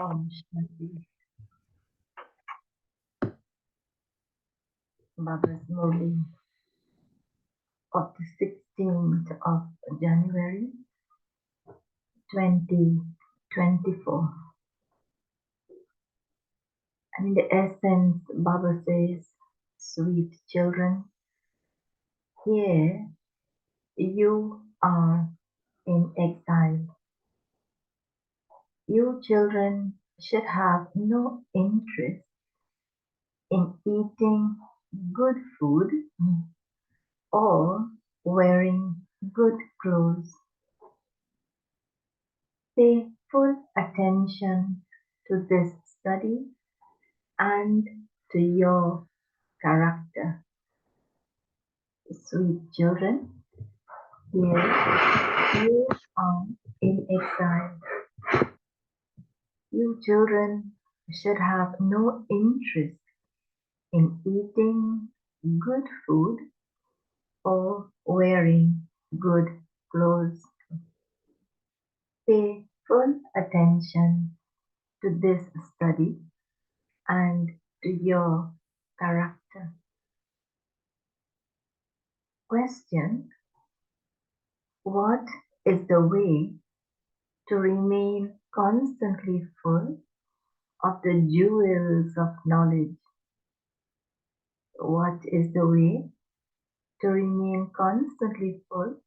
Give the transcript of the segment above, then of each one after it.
Shanti. Baba's Murli of the 16th of January 2024. And in the essence, Baba says, sweet children, here you are in exile. You children should have no interest in eating good food or wearing good clothes. Pay full attention to this study and to your character. Sweet children, here you are in exile. You children should have no interest in eating good food or wearing good clothes. Pay full attention to this study and to your character. Question: what is the way to remain constantly full of the jewels of knowledge? What is the way to remain constantly full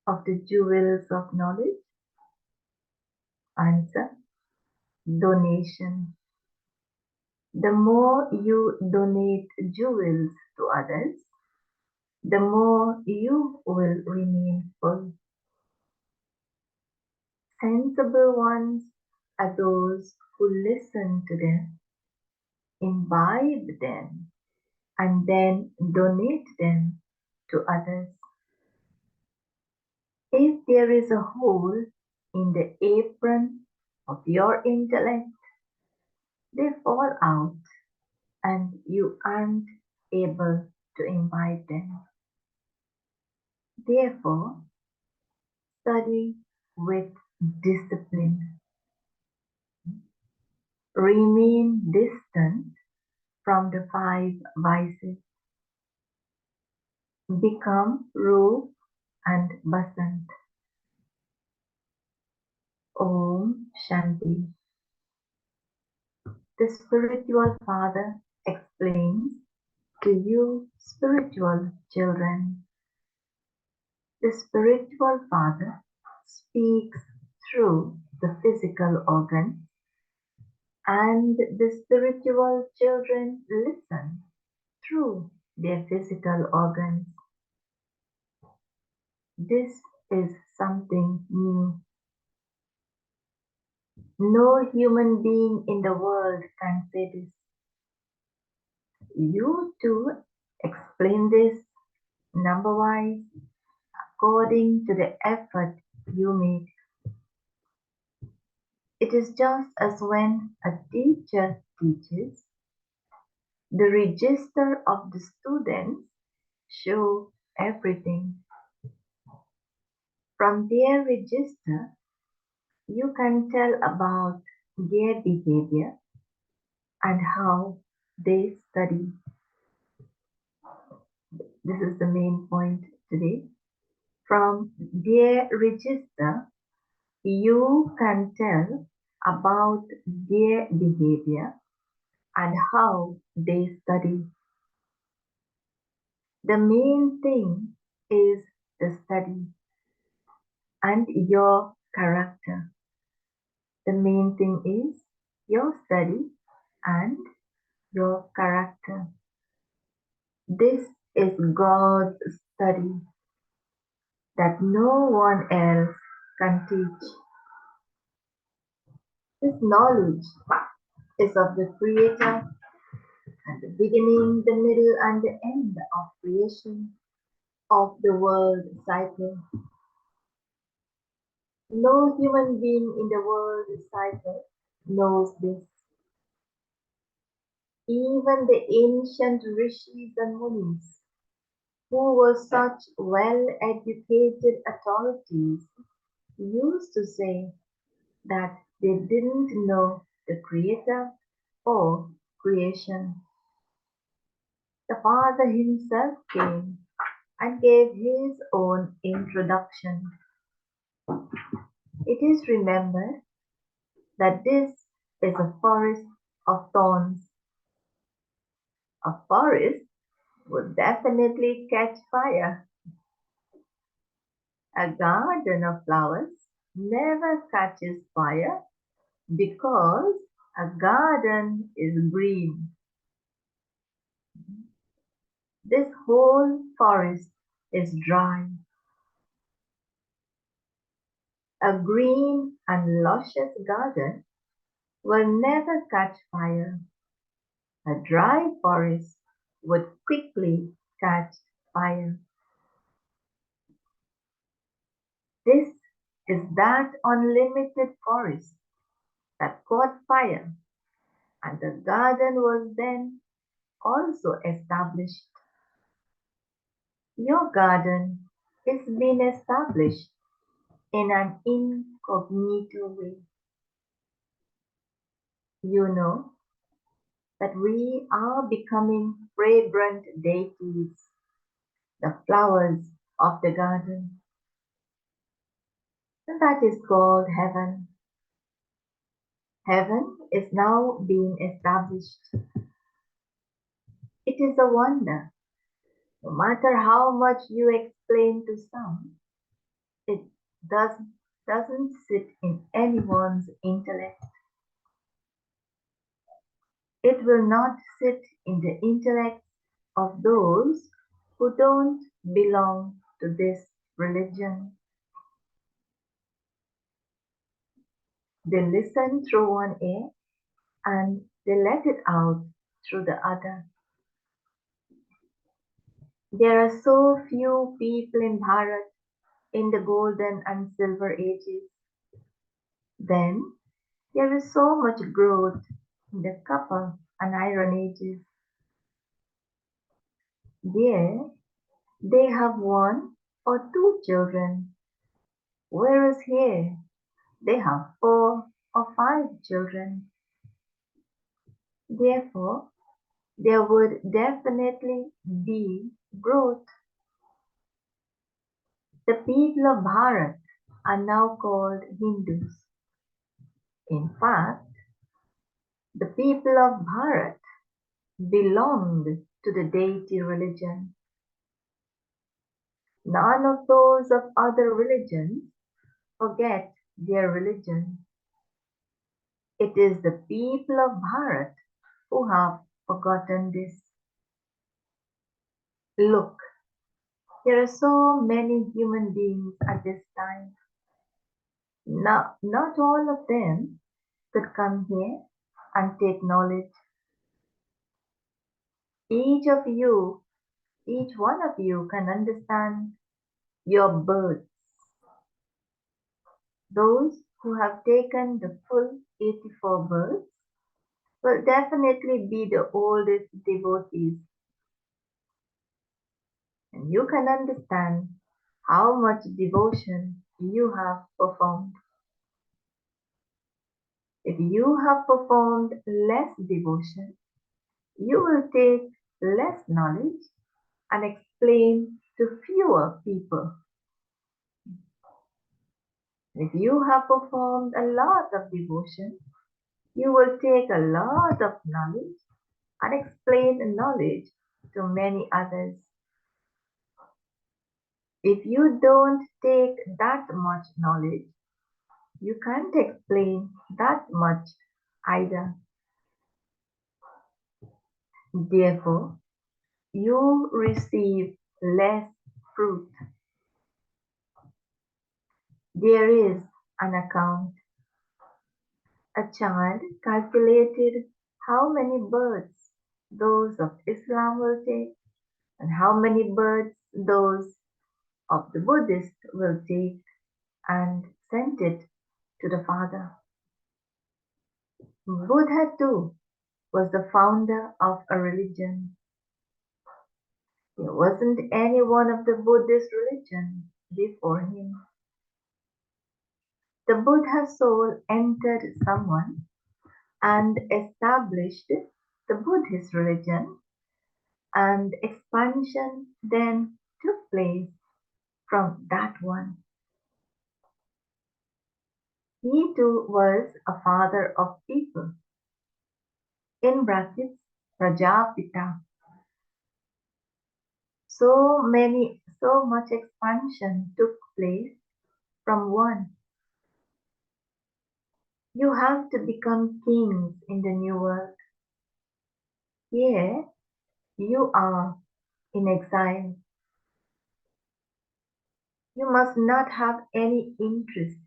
of the jewels of knowledge? Answer: donation. The more you donate jewels to others, the more you will remain full. Sensible ones are those who listen to them, imbibe them, and then donate them to others. If there is a hole in the apron of your intellect, they fall out and you aren't able to imbibe them. Therefore, study with discipline. Remain distant from the five vices. Become Rup and Basant. Om Shanti. The spiritual father explains to you spiritual children. The spiritual father speaks through the physical organs, and the spiritual children listen through their physical organs. This is something new. No human being in the world can say this. You too explain this number-wise according to the effort you make. It is just as when a teacher teaches, the register of the students show everything. From their register, you can tell about their behavior and how they study. This is the main point today. From their register, you can tell about their behavior and how they study. The main thing is the study and your character. The main thing is your study and your character. This is God's study that no one else can teach. This knowledge is of the Creator and the beginning, the middle, and the end of creation of the world cycle. No human being in the world cycle knows this. Even the ancient rishis and munis, who were such well-educated authorities, used to say that they didn't know the Creator or creation. The Father himself came and gave his own introduction. It is remembered that this is a forest of thorns. A forest would definitely catch fire. A garden of flowers never catches fire because a garden is green. This whole forest is dry. A green and luscious garden will never catch fire. A dry forest would quickly catch fire. This is that unlimited forest that caught fire, and the garden was then also established. Your garden is being established in an incognito way. You know that we are becoming fragrant deities, the flowers of the garden. And that is called heaven. Heaven is now being established. It is a wonder. No matter how much you explain to some, it does, doesn't sit in anyone's intellect. It will not sit in the intellect of those who don't belong to this religion. They listen through one ear and they let it out through the other. There are so few people in Bharat in the golden and silver ages. Then there is so much growth in the copper and iron ages. There they have one or two children, whereas here they have four or five children. Therefore, there would definitely be growth. The people of Bharat are now called Hindus. In fact, the people of Bharat belonged to the deity religion. None of those of other religions forget their religion. It is the people of Bharat who have forgotten this. Look, there are so many human beings at this time. Not all of them could come here and take knowledge. Each of you, each one of you can understand your birds. Those who have taken the full 84 birds will definitely be the oldest devotees. And you can understand how much devotion you have performed. If you have performed less devotion, you will take less knowledge and explain to fewer people. If you have performed a lot of devotion, you will take a lot of knowledge and explain knowledge to many others. If you don't take that much knowledge, you can't explain that much either. Therefore, you receive less fruit. There is an account. A child calculated how many birds those of Islam will take and how many birds those of the Buddhist will take and sent it to the father. Buddha too was the founder of a religion. There wasn't any one of the Buddhist religion before him. The Buddha soul entered someone and established the Buddhist religion, and expansion then took place from that one. He too was a father of people, in brackets, Prajapita. So much expansion took place from one. You have to become kings in the new world. Here you are in exile. You must not have any interest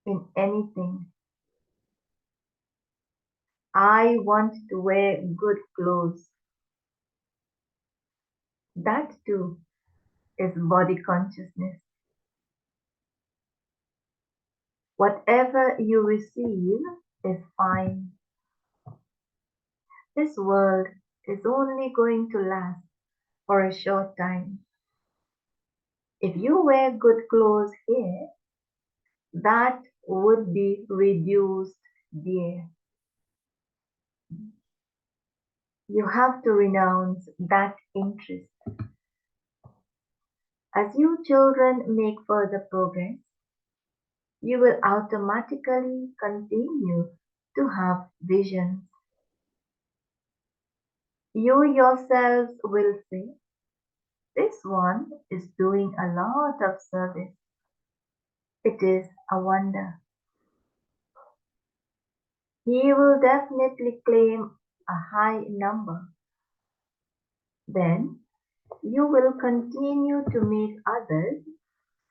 in anything. I want to wear good clothes. That too is body consciousness. Whatever you receive is fine. This world is only going to last for a short time. If you wear good clothes here, that would be reduced there. You have to renounce that interest. As you children make further progress, you will automatically continue to have visions. You yourselves will say, this one is doing a lot of service. It is a wonder. He will definitely claim a high number. Then you will continue to make others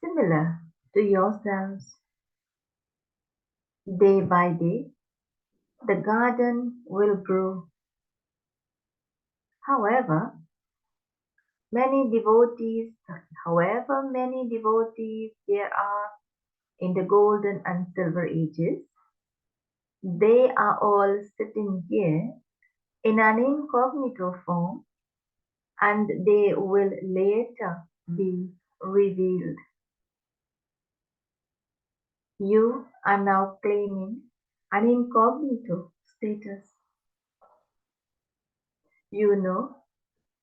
similar to yourselves. Day by day, the garden will grow. However, however many devotees there are in the golden and silver ages, they are all sitting here in an incognito form, and they will later be revealed. You are now claiming an incognito status. You know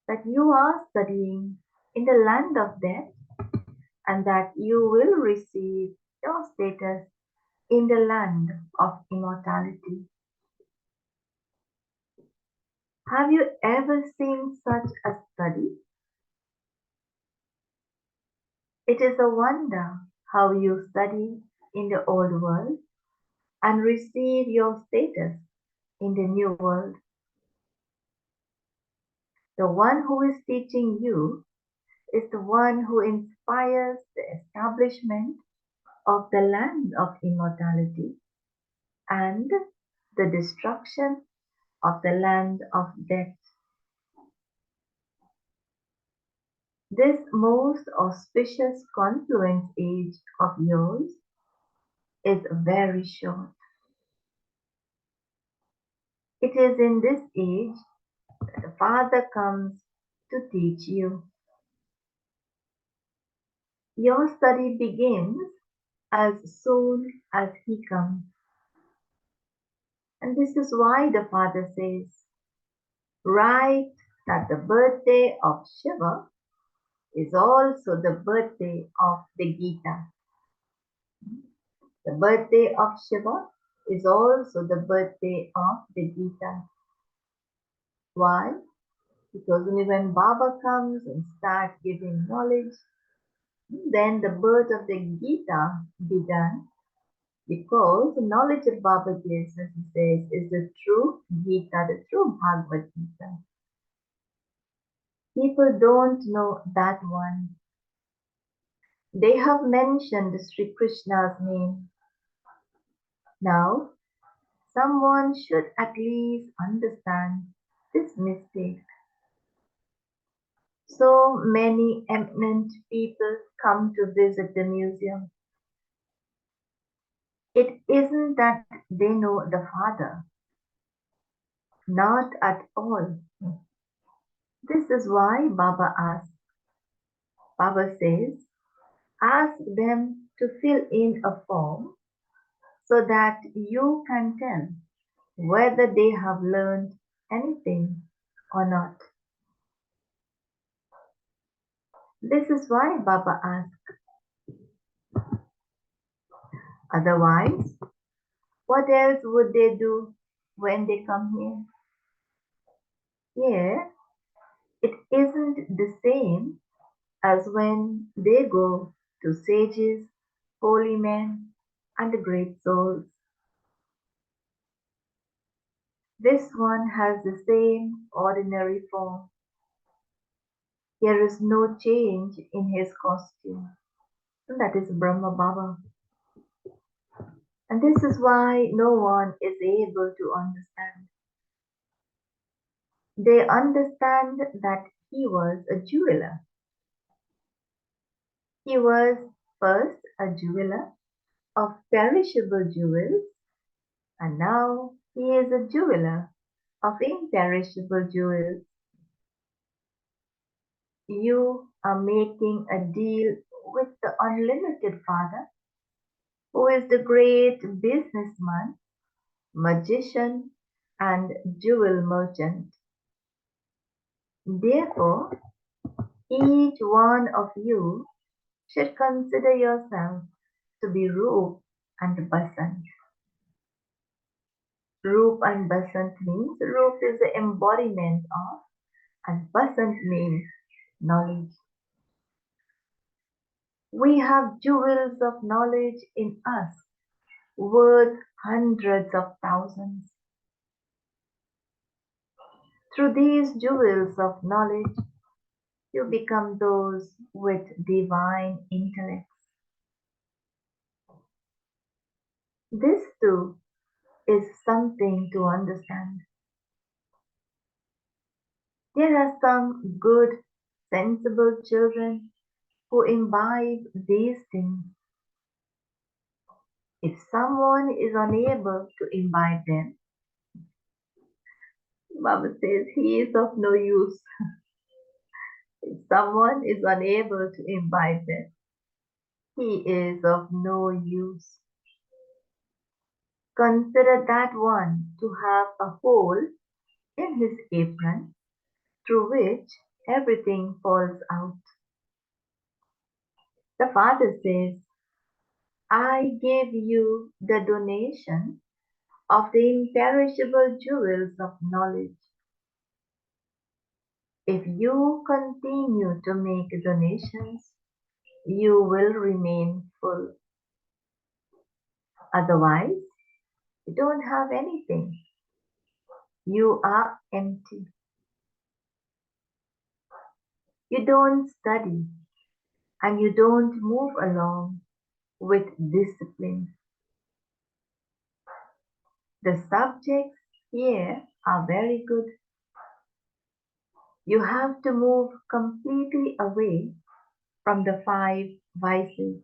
that you are studying in the land of death and that you will receive your status in the land of immortality. Have you ever seen such a study? It is a wonder how you study in the old world and receive your status in the new world. The one who is teaching you is the one who inspires the establishment of the land of immortality and the destruction of the land of death. This most auspicious confluence age of yours is very short. It is in this age that the Father comes to teach you. Your study begins as soon as he comes. And this is why the Father says, write that the birthday of Shiva is also the birthday of the Gita. The birthday of Shiva is also the birthday of the Gita. Why? Because only when Baba comes and starts giving knowledge, then the birth of the Gita began. Because the knowledge that Baba gives, as he says, is the true Gita, the true Bhagavad Gita. People don't know that one. They have mentioned Sri Krishna's name. Now, someone should at least understand this mistake. So many eminent people come to visit the museum. It isn't that they know the Father. Not at all. This is why Baba asks. Baba says, ask them to fill in a form so that you can tell whether they have learned anything or not. This is why Baba asked, otherwise, what else would they do when they come here? Here, it isn't the same as when they go to sages, holy men, and great souls. This one has the same ordinary form. There is no change in his costume. And that is Brahma Baba. And this is why no one is able to understand. They understand that he was a jeweler. He was first a jeweler of perishable jewels, and now he is a jeweler of imperishable jewels. You are making a deal with the unlimited Father, who is the great businessman, magician, and jewel merchant. Therefore, each one of you should consider yourself to be Roop and Basant. Roop and Basant means Roop is the embodiment of, and Basant means knowledge. We have jewels of knowledge in us, worth hundreds of thousands. Through these jewels of knowledge, you become those with divine intellects. This too is something to understand. There are some good, sensible children who imbibe these things. If someone is unable to imbibe them, Baba says he is of no use. If someone is unable to imbibe them, he is of no use. Consider that one to have a hole in his apron through which everything falls out. The father says, I give you the donation of the imperishable jewels of knowledge. If you continue to make donations, you will remain full. Otherwise, you don't have anything. You are empty. You don't study and you don't move along with discipline. The subjects here are very good. You have to move completely away from the five vices.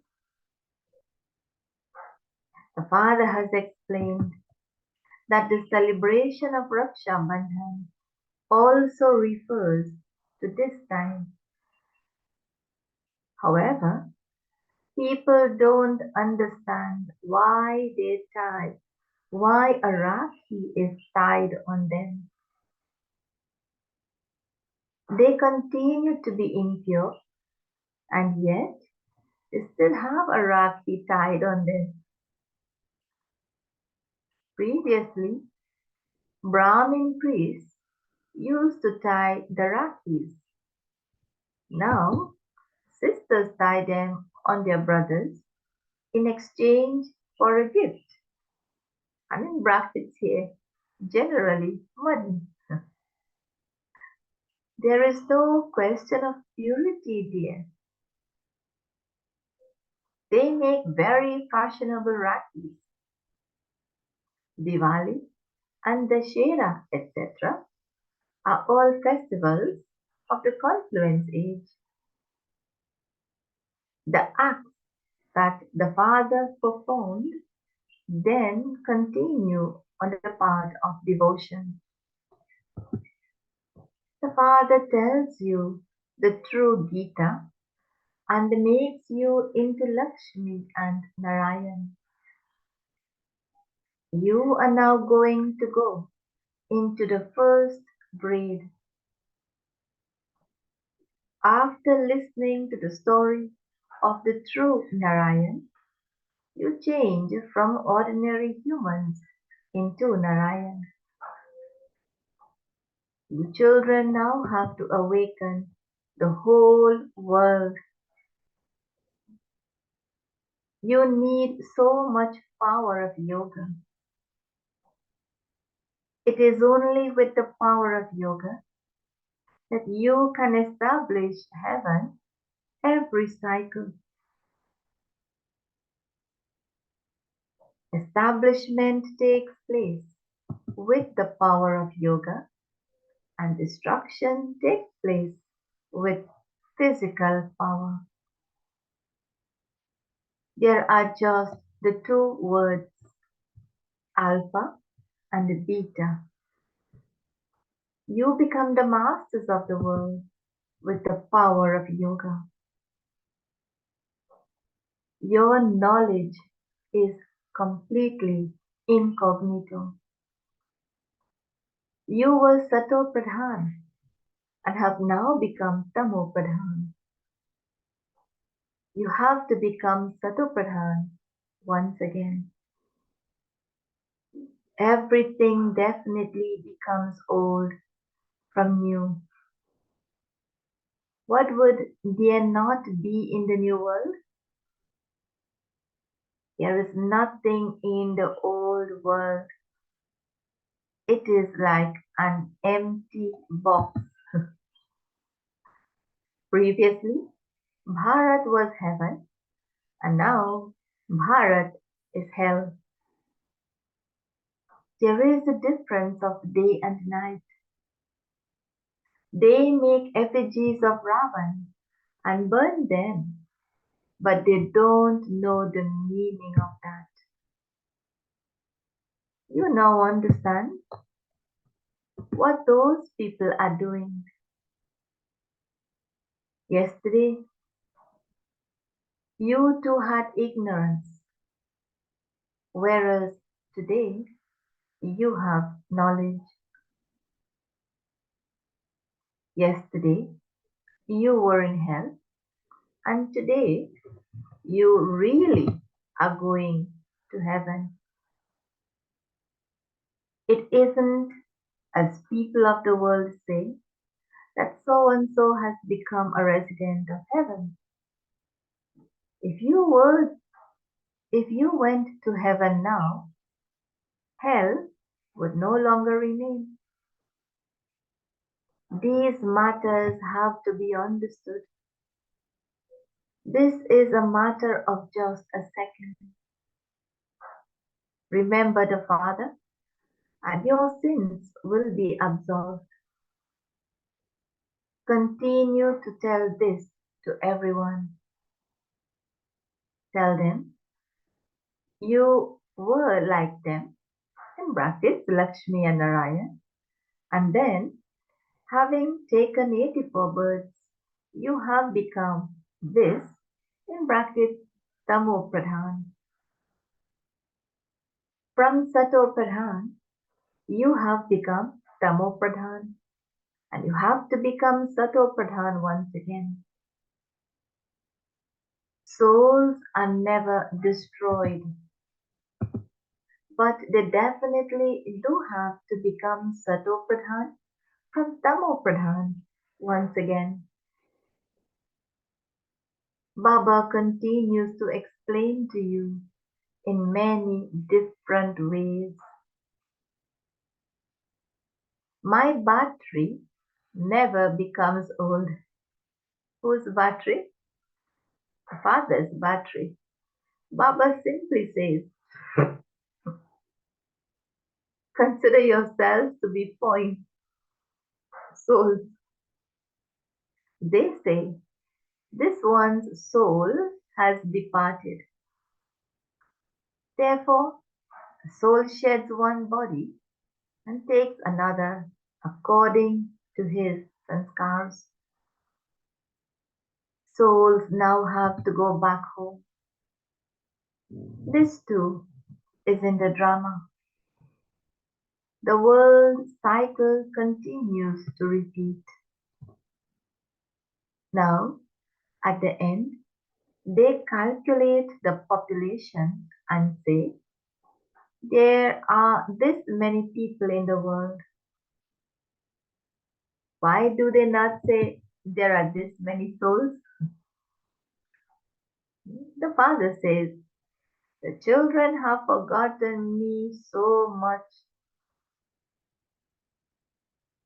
The father has explained that the celebration of Raksha Bandhan also refers to this time. However, people don't understand why a Rakhi is tied on them. They continue to be impure and yet they still have a Rakhi tied on them. Previously, Brahmin priests used to tie the Rakhis. Now, sisters tie them on their brothers in exchange for a gift. And in brackets here, generally money. There is no question of purity there. They make very fashionable Rakhis. Diwali and Dashera, etc., are all festivals of the confluence age. The acts that the father performed then continue on the path of devotion. The father tells you the true Gita and makes you into Lakshmi and Narayan. You are now going to go into the first breath. After listening to the story of the true Narayan, you change from ordinary humans into Narayan. You children now have to awaken the whole world. You need so much power of yoga. It is only with the power of yoga that you can establish heaven every cycle. Establishment takes place with the power of yoga, and destruction takes place with physical power. There are just the two words, alpha and beta. You become the masters of the world with the power of yoga. Your knowledge is completely incognito. You were Sato Pradhan and have now become Tamo Pradhan. You have to become Sato Pradhan once again. Everything definitely becomes old from new. What would there not be in the new world? There is nothing in the old world. It is like an empty box. Previously, Bharat was heaven, and now Bharat is hell. There is a difference of day and night. They make effigies of Ravan and burn them, but they don't know the meaning of that. You now understand what those people are doing. Yesterday, you too had ignorance, whereas today you have knowledge. Yesterday, you were in hell, and today you really are going to heaven. It isn't, as people of the world say, that so and so has become a resident of heaven. If you were, if you went to heaven now, hell would no longer remain. These matters have to be understood. This is a matter of just a second. Remember the Father, and your sins will be absolved. Continue to tell this to everyone. Tell them you were like them, in brackets Lakshmi and Narayan, and then, having taken 84 births, you have become this, in brackets Tamo Pradhan. From Sato Pradhan, you have become Tamo Pradhan, and you have to become Sato Pradhan once again. Souls are never destroyed, but they definitely do have to become Sato Pradhan from Tamo Pradhan once again. Baba continues to explain to you in many different ways. My battery never becomes old. Whose battery? The father's battery. Baba simply says, consider yourselves to be point souls. They say, this one's soul has departed. Therefore, a soul sheds one body and takes another according to his sanskars. Souls now have to go back home. This too is in the drama. The world cycle continues to repeat. Now, at the end, they calculate the population and say, there are this many people in the world. Why do they not say there are this many souls? The father says, the children have forgotten me so much.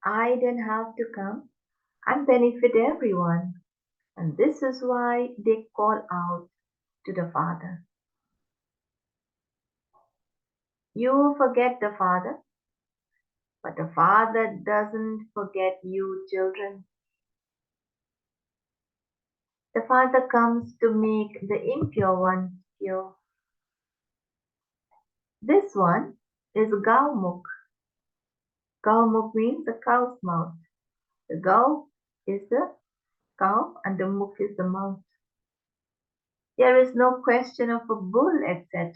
I then have to come and benefit everyone. And this is why they call out to the father. You forget the father, but the father doesn't forget you, children. The father comes to make the impure ones pure. This one is Gaumukh. Gaumukh means the cow's mouth. The Gau is the cow and the Mukh is the mouth. There is no question of a bull, etc.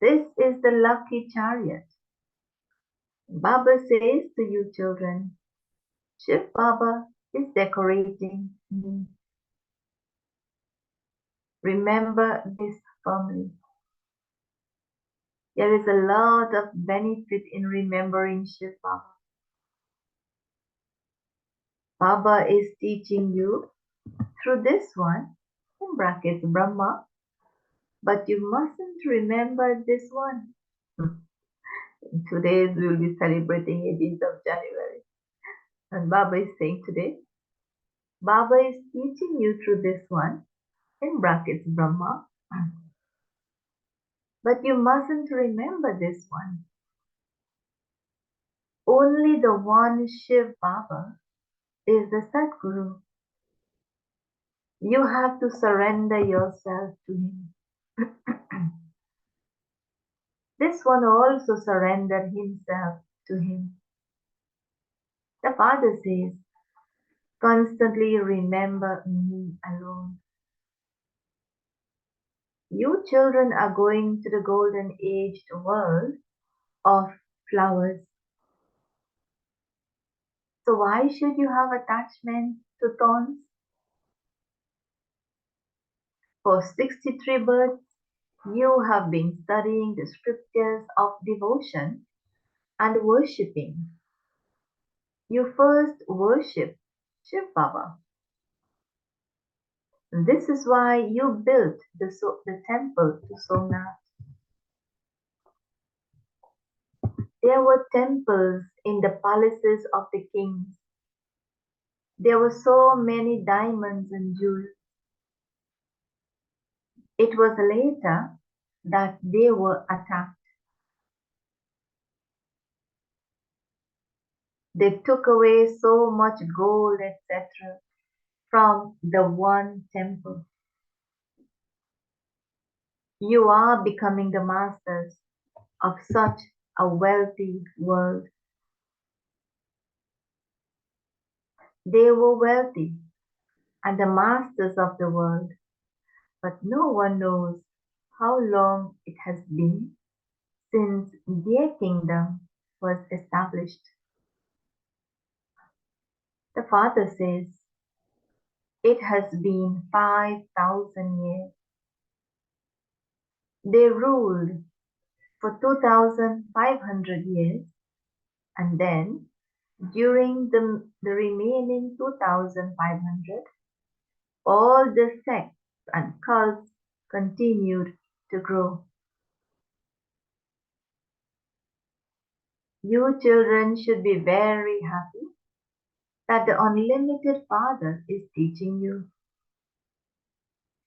This is the lucky chariot. Baba says to you children, Shiv Baba is decorating me. Remember this firmly. There is a lot of benefit in remembering Shiv Baba. Baba is teaching you through this one, in brackets Brahma, but you mustn't remember this one. Today we will be celebrating 18th of January. And Baba is saying today, Baba is teaching you through this one, in brackets Brahma, but you mustn't remember this one. Only the one Shiv Baba is the Sadguru. You have to surrender yourself to him. This one also surrendered himself to him. The father says, constantly remember me alone. You children are going to the golden aged world of flowers. So why should you have attachment to thorns? For 63 births, you have been studying the scriptures of devotion and worshipping. You first worship Shiv Baba. This is why you built the temple to Somnath. There were temples in the palaces of the kings. There were so many diamonds and jewels. It was later that they were attacked. They took away so much gold, etc., from the one temple. You are becoming the masters of such a wealthy world. They were wealthy and the masters of the world, but no one knows how long it has been since their kingdom was established. The father says, it has been 5,000 years. They ruled for 2,500 years, and then during the remaining 2,500, all the sects and cults continued to grow. You children should be very happy that the unlimited Father is teaching you.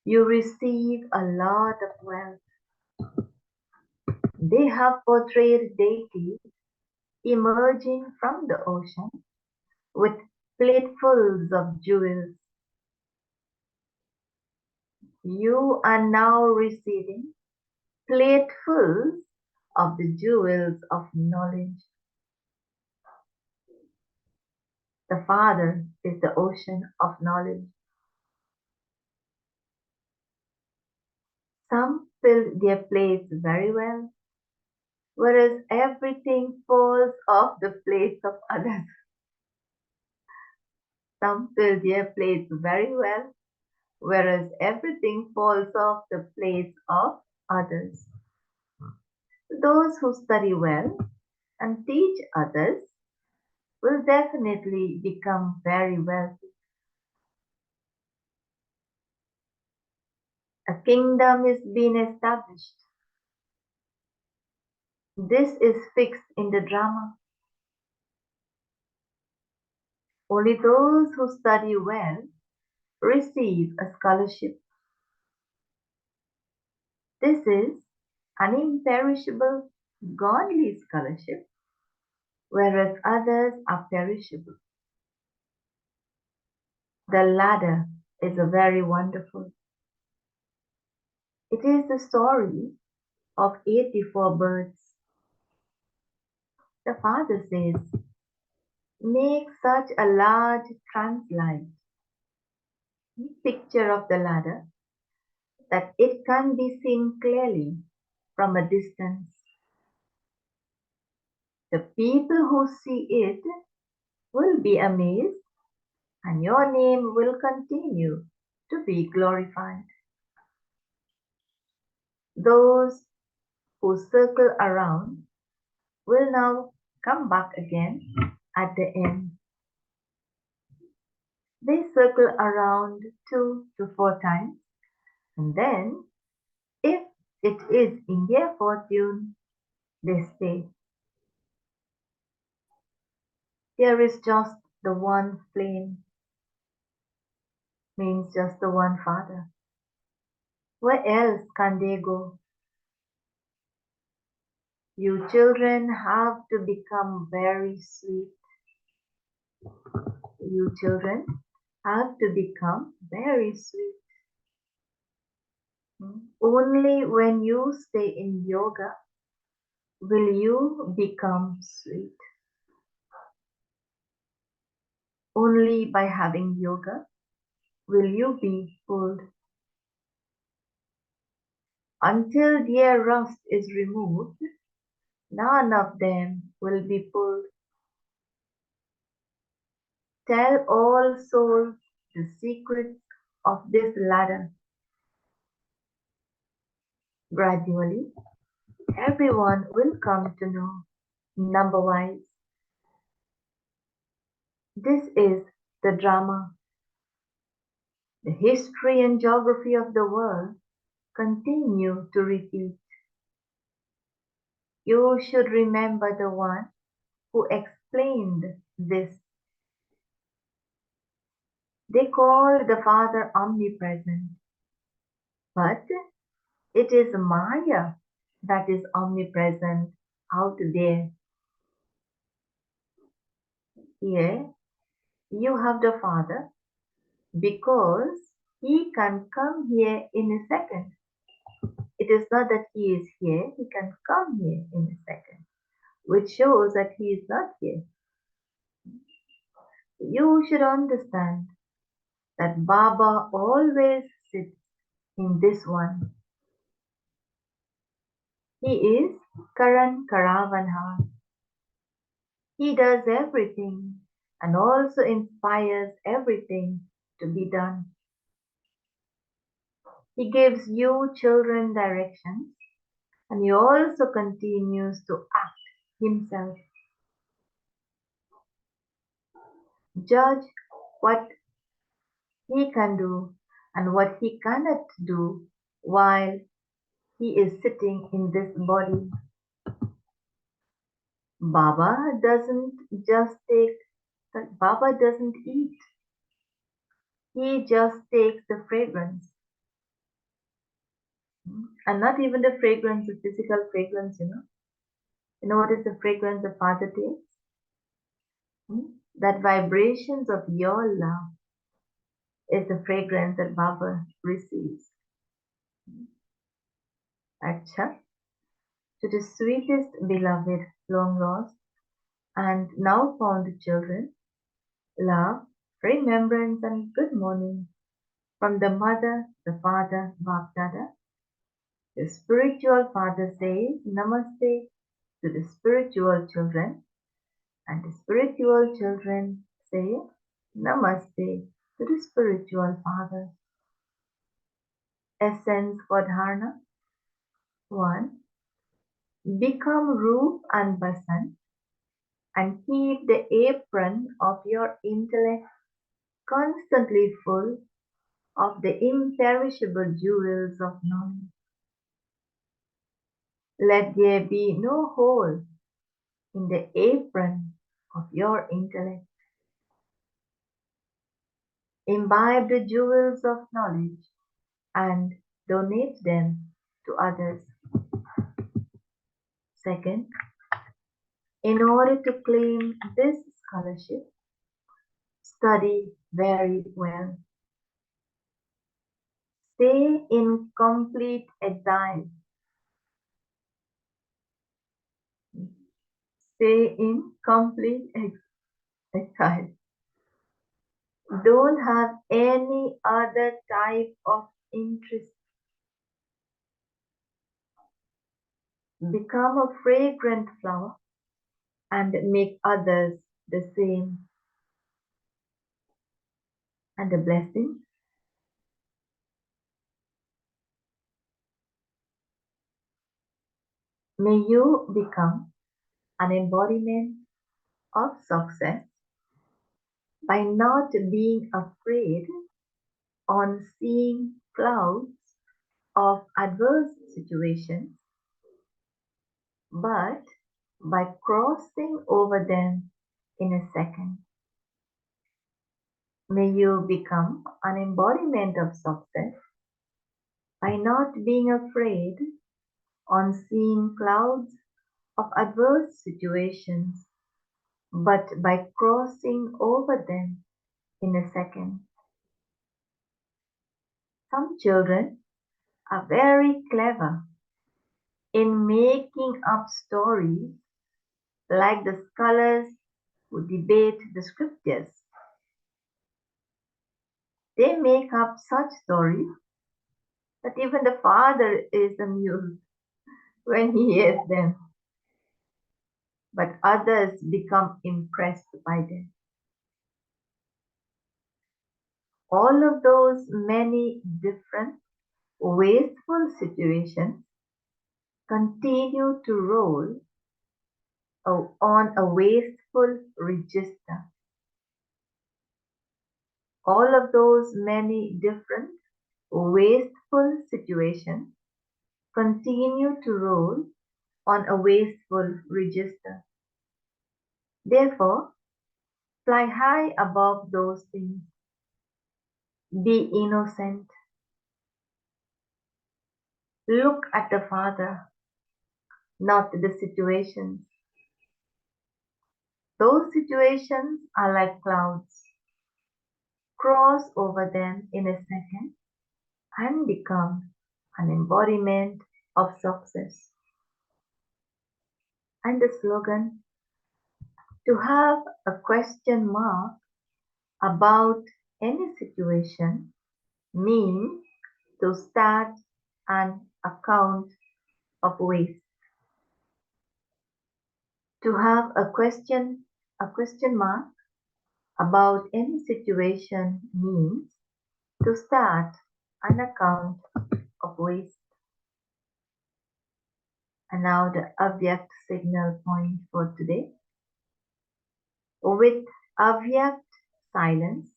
You receive a lot of wealth. They have portrayed deities emerging from the ocean with platefuls of jewels. You are now receiving platefuls of the jewels of knowledge. The Father is the ocean of knowledge. Some filled their plates very well, whereas everything falls off the plates of others. Some fill their plates very well, whereas everything falls off the plates of others. Those who study well and teach others will definitely become very wealthy. A kingdom is being established. This is fixed in the drama. Only those who study well receive a scholarship. This is an imperishable, godly scholarship, whereas others are perishable. The ladder is a very wonderful. It is the story of 84 birds. The father says, make such a large translight picture of the ladder that it can be seen clearly from a distance. The people who see it will be amazed, and your name will continue to be glorified. Those who circle around will now come back again at the end. They circle around 2 to 4 times, and then, if it is in their fortune, they stay. There is just the one flame, means just the one Father. Where else can they go? You children have to become very sweet. You children have to become very sweet. Only when you stay in yoga will you become sweet. Only by having yoga will you be pulled. Until their rust is removed, none of them will be pulled. Tell all souls the secrets of this ladder. Gradually, everyone will come to know, number-wise. This is the drama. The history and geography of the world continue to repeat. You should remember the one who explained this. They call the Father omnipresent, but it is Maya that is omnipresent out there. Here, you have the Father because He can come here in a second. It is not that He is here, He can come here in a second, which shows that He is not here. You should understand that Baba always sits in this one. He is Karan Karavanha. He does everything and also inspires everything to be done. He gives you children directions, and he also continues to act himself. Judge what he can do and what he cannot do while he is sitting in this body. Baba doesn't just take, Baba doesn't eat. He just takes the fragrance. And not even the fragrance, the physical fragrance, You know what is the fragrance the Father takes? That vibrations of your love is the fragrance that Baba receives. Acha. To the sweetest beloved, long lost, and now found children, love, remembrance, and good morning from the mother, the father, Bapdada. The spiritual father says, Namaste, to the spiritual children, and the spiritual children say Namaste to the spiritual father. Essence for dharana. 1. Become Roop and Basant and keep the apron of your intellect constantly full of the imperishable jewels of knowledge. Let there be no hole in the apron of your intellect. Imbibe the jewels of knowledge and donate them to others. Second, in order to claim this scholarship, study very well. Stay in complete exile. Stay in complete exile. Don't have any other type of interest. Become a fragrant flower and make others the same. And the blessing. May you become an embodiment of success by not being afraid on seeing clouds of adverse situations, but by crossing over them in a second. May you become an embodiment of success by not being afraid on seeing clouds of adverse situations, but by crossing over them in a second. Some children are very clever in making up stories like the scholars who debate the scriptures. They make up such stories that even the father is amused when he hears them, but others become impressed by them. All of those many different wasteful situations continue to roll on a wasteful register. All of those many different wasteful situations continue to roll on a wasteful register. Therefore, fly high above those things. Be innocent. Look at the Father, not the situations. Those situations are like clouds. Cross over them in a second and become an embodiment of success. And the slogan, to have a question mark about any situation means to start an account of waste. To have a question mark about any situation means to start an account of waste. And now the Avyak signal point for today. With Avyak silence,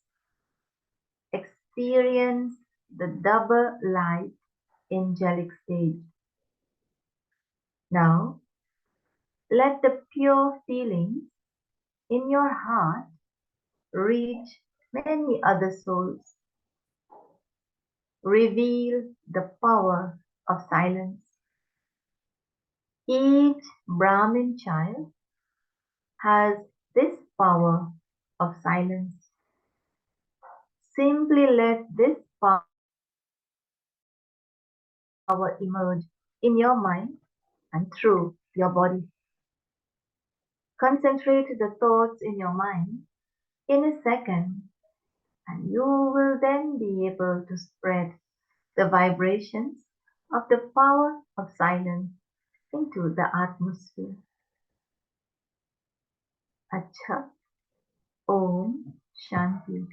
experience the double light angelic stage. Now, let the pure feelings in your heart reach many other souls. Reveal the power of silence. Each Brahmin child has this power of silence. Simply let this power emerge in your mind and through your body. Concentrate the thoughts in your mind in a second, and you will then be able to spread the vibrations of the power of silence into the atmosphere. अच्छा, ओम शांति।